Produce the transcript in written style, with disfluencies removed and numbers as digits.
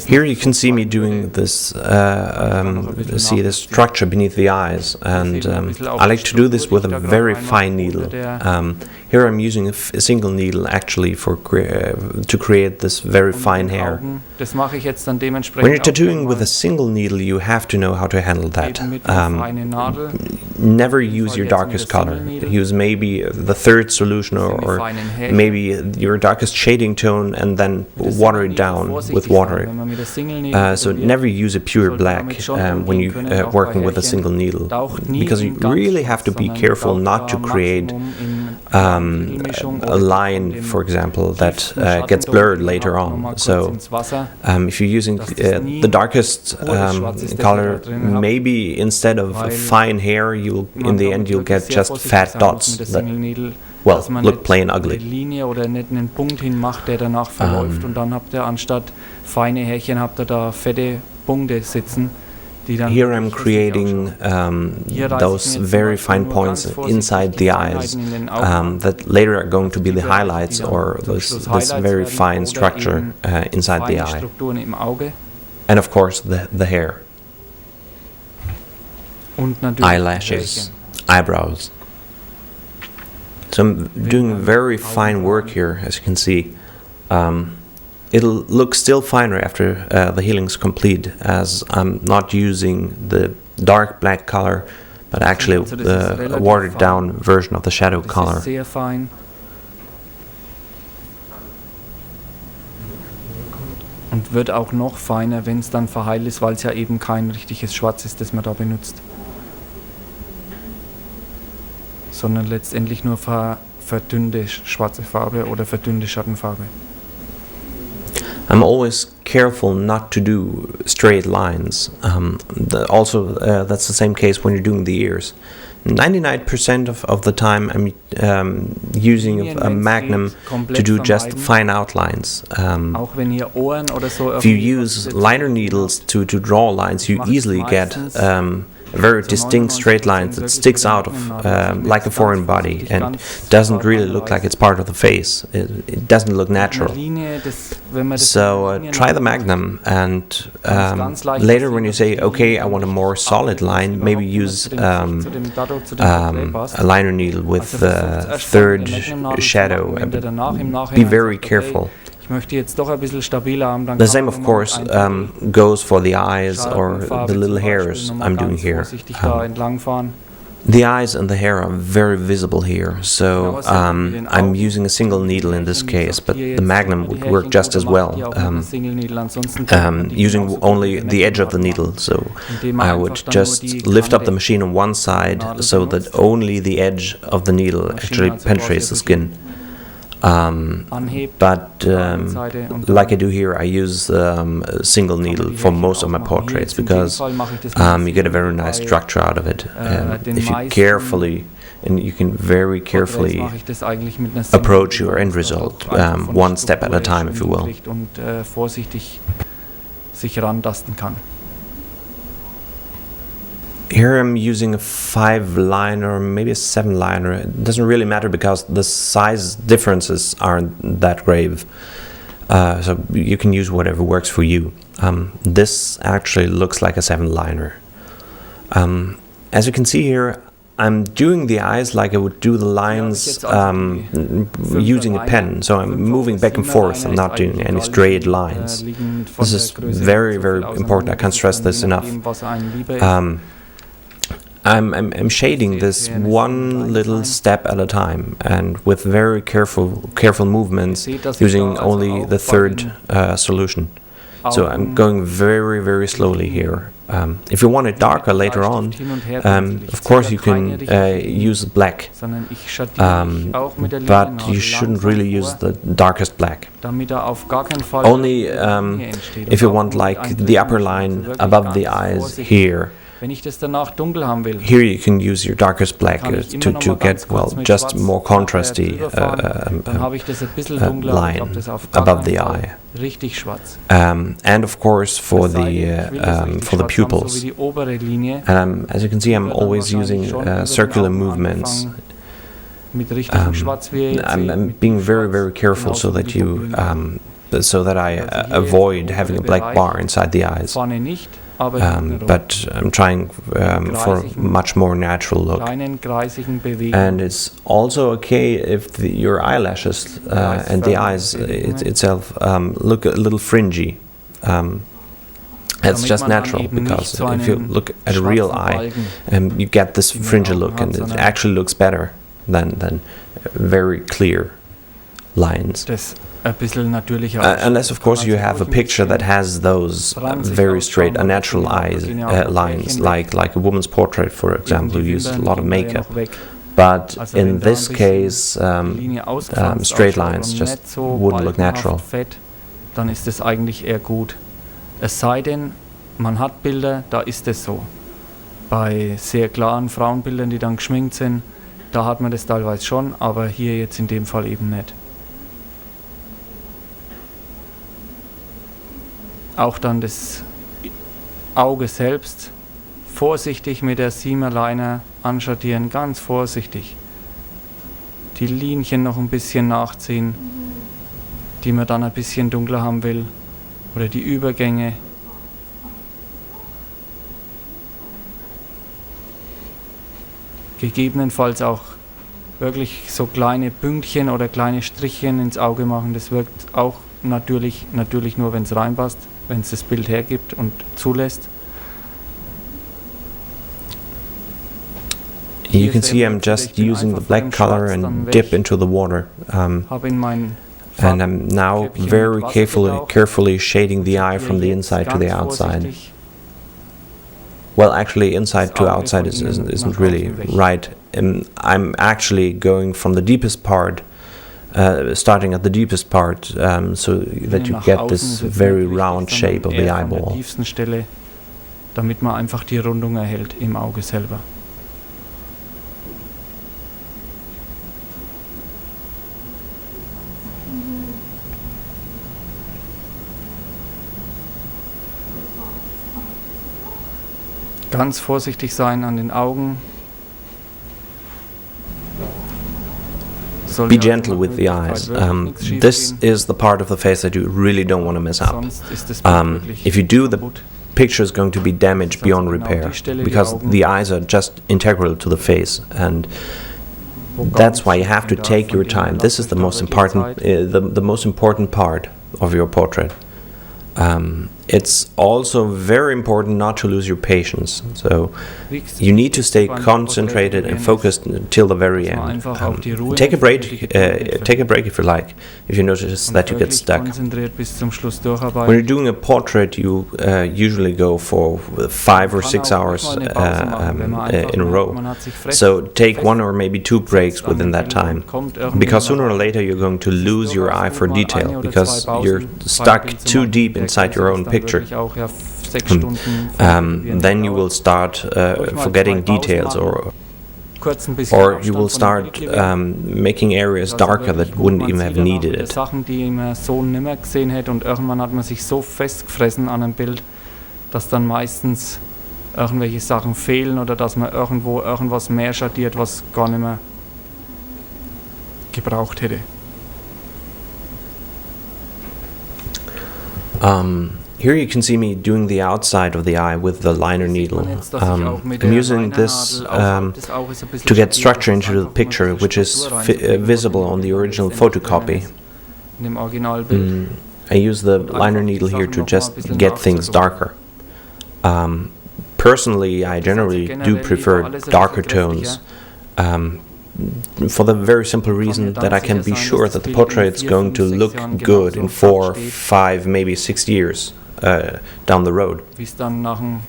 Here you can see me doing this, see the structure beneath the eyes, and I like to do this with a very fine needle. Here I'm using a single needle actually to create this very fine hair. When you're tattooing with a single needle, you have to know how to handle that. Never use your darkest color. Use maybe the third solution or maybe your darkest shading tone and then water it down with water. So never use a pure black when you're working with a single needle, because you really have to be careful not to create a line, for example, that gets blurred later on. So if you're using the darkest color, maybe instead of fine hair, in the end you'll get just fat dots that, well, look plain ugly. Here I'm creating those very fine points inside the eyes that later are going to be the highlights, or this very fine structure inside the eye. And of course the hair, eyelashes, eyebrows. So I'm doing very fine work here, as you can see. It'll look still finer after the healing's complete, as I'm not using the dark black color, but actually the watered down version of the shadow color. Und wird auch noch feiner, wenn es dann verheilt ist, weil es ja eben kein richtiges Schwarz ist, das man da benutzt. Sondern letztendlich nur verdünnte schwarze Farbe oder verdünnte Schattenfarbe. I'm always careful not to do straight lines. That's the same case when you're doing the ears. 99% of the time I'm using a magnum to do just fine outlines. If you use liner needles to draw lines, you easily get a very distinct straight line that sticks out of like a foreign body and doesn't really look like it's part of the face. It doesn't look natural. So try the magnum, and later when you say, okay, I want a more solid line, maybe use a liner needle with the third shadow. Be very careful. The same, of course, goes for the eyes or the little hairs I'm doing here. The eyes and the hair are very visible here, so I'm using a single needle in this case, but the magnum would work just as well, using only the edge of the needle. So I would just lift up the machine on one side so that only the edge of the needle actually penetrates the skin. But like I do here, I use a single needle for most of my portraits, because you get a very nice structure out of it. If you carefully, and you can very carefully approach your end result, one step at a time, if you will. Here I'm using a 5-liner, maybe a 7-liner. It doesn't really matter because the size differences aren't that grave. So you can use whatever works for you. This actually looks like a 7-liner. As you can see here, I'm doing the eyes like I would do the lines using a pen. So I'm moving back and forth. I'm not doing any straight lines. This is very, very important. I can't stress this enough. I'm shading this one little step at a time, and with very careful movements, using only the third solution. So I'm going very, very slowly here. If you want it darker later on, of course you can use black, but you shouldn't really use the darkest black. Only if you want like the upper line above the eyes here. Here you can use your darkest black to get, well, just more contrasty line above the eye. And of course for the pupils. As you can see, I'm always using circular movements. I'm being very, very careful so that you so that I avoid having a black bar inside the eyes. Vorne nicht, aber hinten rum. But I'm trying for a much more natural look. Kleinen kreisigen Bewegungen. And it's also okay if your eyelashes and the eyes itself look a little fringy. That's just natural, because if you look at a real eye, you get this fringy look, and it actually looks better than very clear lines. Unless, of course, you have a picture that has those very straight, unnatural lines, like a woman's portrait, for example, who uses a lot of makeup. But in this case, straight lines just wouldn't look natural. Dann ist es eigentlich eher gut. Es sei denn, man hat Bilder, da ist es so. Bei sehr klaren Frauenbildern, die dann geschminkt sind, da hat man das teilweise schon, aber hier jetzt in dem Fall eben nicht. Auch dann das Auge selbst vorsichtig mit der Seamer Liner anschattieren, ganz vorsichtig. Die Linien noch ein bisschen nachziehen, die man dann ein bisschen dunkler haben will, oder die Übergänge. Gegebenenfalls auch wirklich so kleine Pünktchen oder kleine Strichchen ins Auge machen, das wirkt auch natürlich nur, wenn es reinpasst, wenn es das Bild hergibt und zulässt. You can see I'm just using the black color and dip into the water. And I'm now very carefully shading the eye from the inside to the outside. Well, actually, inside to outside isn't really right. I'm actually going from the deepest part, starting at the deepest part, so that you get this very round shape of the eyeball. Damit man einfach die Rundung erhält im Auge selber. Ganz vorsichtig sein an den Augen. Be gentle with the eyes. This is the part of the face that you really don't want to mess up. If you do, the picture is going to be damaged beyond repair, because the eyes are just integral to the face, and that's why you have to take your time. This is the most important, the most important part of your portrait. It's also very important not to lose your patience. So you need to stay concentrated and focused until the very end. Take a break if you like, if you notice that you get stuck. When you're doing a portrait, you usually go for 5 or 6 hours in a row. So take 1 or maybe 2 breaks within that time, because sooner or later you're going to lose your eye for detail, because you're stuck too deep inside your own picture. Then you will start forgetting details, or you will start making areas darker that wouldn't even have needed it. Sachen, die man so nimmer gesehen hätte, und irgendwann hat man sich so festgefressen an einem Bild, dass dann meistens irgendwelche Sachen fehlen oder dass man irgendwo irgendwas mehr schattiert, was gar nicht mehr gebraucht hätte. Here you can see me doing the outside of the eye with the liner needle. I'm using this to get structure into the picture, which is visible on the original photocopy. I use the liner needle here to just get things darker. Personally, I generally do prefer darker tones, for the very simple reason that I can be sure that the portrait is going to look good in 4, 5, maybe 6 years down the road. Wie es dann nach ein